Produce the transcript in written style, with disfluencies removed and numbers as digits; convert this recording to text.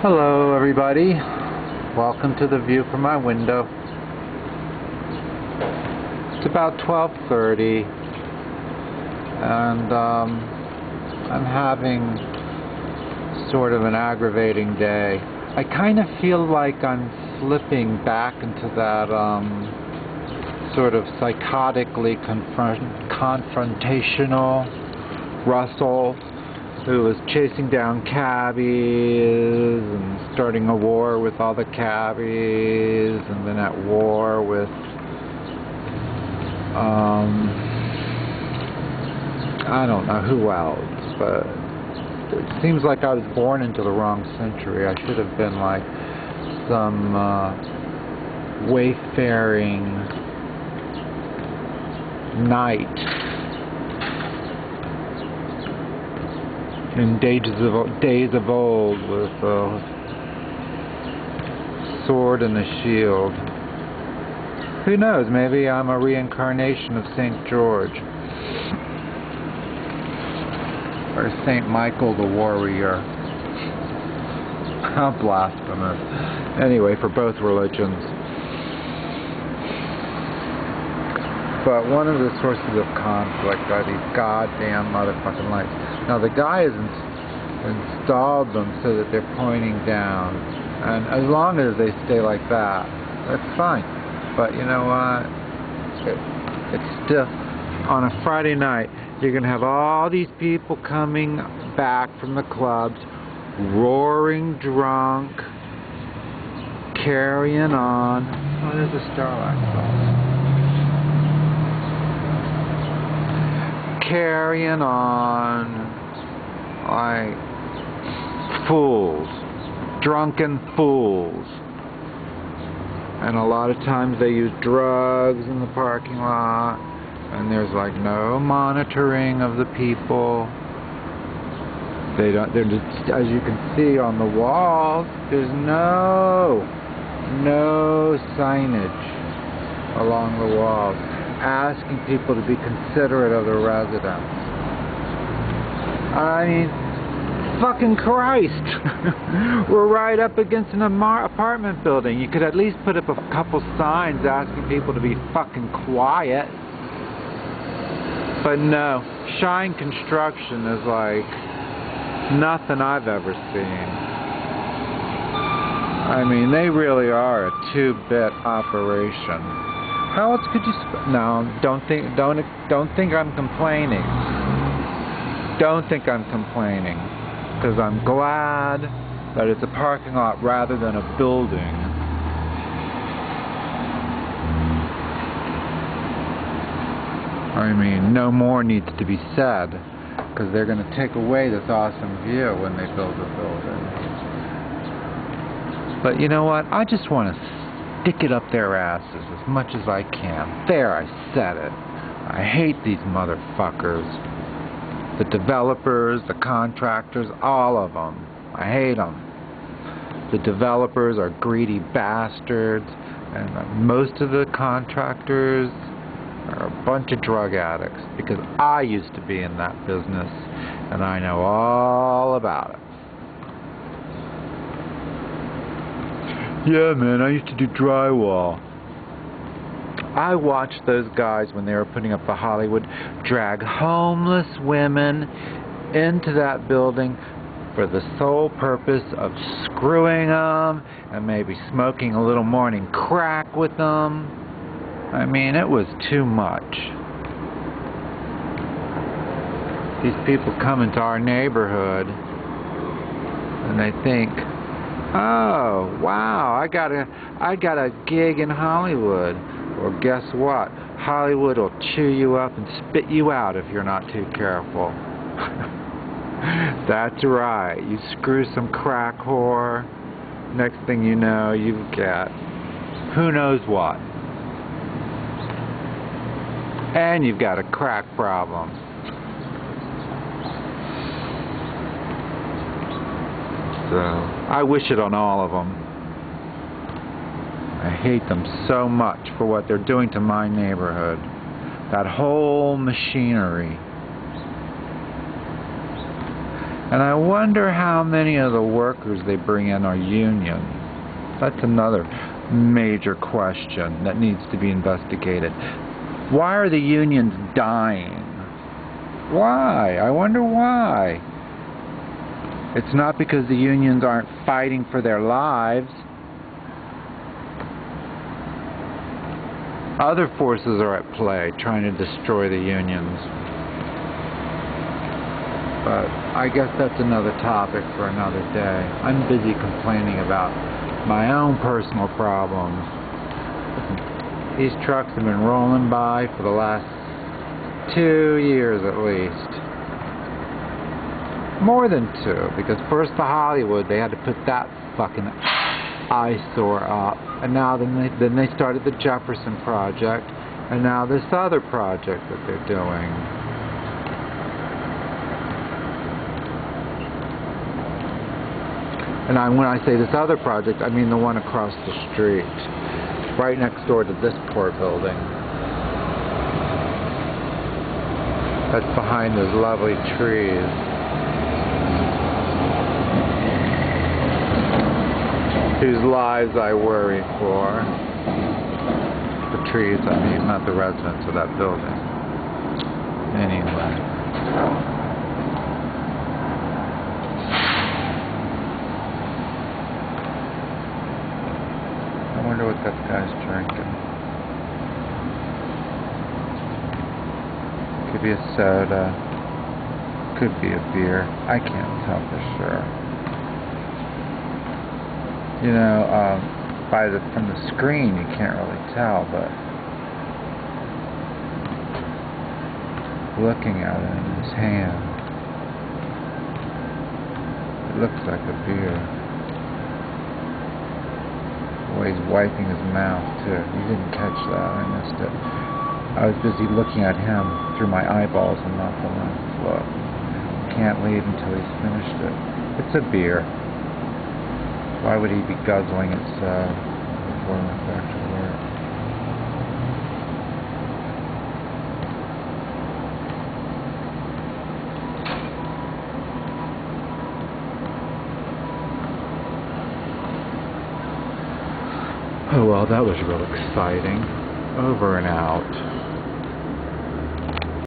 Hello everybody, welcome to the view from my window. It's about 12:30 and I'm having sort of an aggravating day. I kind of feel like I'm slipping back into that sort of psychotically confrontational Russell, who was chasing down cabbies and starting a war with all the cabbies, and then at war with I don't know who else, but it seems like I was born into the wrong century. I should have been like some wayfaring knight in days of old with a sword and a shield. Who knows, maybe I'm a reincarnation of St. George. Or St. Michael the warrior. How blasphemous. Anyway, for both religions. But one of the sources of conflict are these goddamn motherfucking lights. Now the guy has installed them so that they're pointing down, and as long as they stay like that, that's fine. But you know what? It's still, on a Friday night, you're going to have all these people coming back from the clubs, roaring drunk, carrying on. Oh, there's a Starlight song. Carrying on like fools, drunken fools. And a lot of times they use drugs in the parking lot, and there's like no monitoring of the people. They're just, as you can see on the walls, there's no signage along the walls asking people to be considerate of the residents. I mean, fucking Christ! We're right up against an apartment building. You could at least put up a couple signs asking people to be fucking quiet. But no, Shine Construction is like nothing I've ever seen. I mean, they really are a two-bit operation. How else could you no, don't think I'm complaining. Don't think I'm complaining, because I'm glad that it's a parking lot rather than a building. I mean, no more needs to be said, because they're going to take away this awesome view when they build a building. But you know what? I just want to stick it up their asses as much as I can. There, I said it. I hate these motherfuckers. The developers, the contractors, all of them. I hate them. The developers are greedy bastards, and most of the contractors are a bunch of drug addicts, because I used to be in that business, and I know all about it. Yeah, man, I used to do drywall. I watched those guys when they were putting up the Hollywood drag homeless women into that building for the sole purpose of screwing them and maybe smoking a little morning crack with them. I mean, it was too much. These people come into our neighborhood and they think, oh, wow, I got a gig in Hollywood. Well, guess what? Hollywood will chew you up and spit you out if you're not too careful. That's right. You screw some crack whore, next thing you know, you get who knows what. And you've got a crack problem. So, I wish it on all of them. I hate them so much for what they're doing to my neighborhood. That whole machinery. And I wonder how many of the workers they bring in are union. That's another major question that needs to be investigated. Why are the unions dying? Why? I wonder why. It's not because the unions aren't fighting for their lives. Other forces are at play trying to destroy the unions. But I guess that's another topic for another day. I'm busy complaining about my own personal problems. These trucks have been rolling by for the last 2 years at least. More than 2, because first the Hollywood, they had to put that fucking eyesore up. And now then they started the Jefferson Project, and now this other project that they're doing. And when I say this other project, I mean the one across the street, right next door to this poor building. That's behind those lovely trees. Whose lives I worry for. The trees, I mean, not the residents of that building. Anyway. I wonder what that guy's drinking. Could be a soda. Could be a beer. I can't tell for sure. You know, from the screen you can't really tell, but looking at it in his hand, it looks like a beer. The way he's wiping his mouth too. You didn't catch that, I missed it. I was busy looking at him through my eyeballs and not the lens. Look, can't leave until he's finished it. It's a beer. Why would he be guzzling it so before he went back to work? Oh well, that was real exciting. Over and out.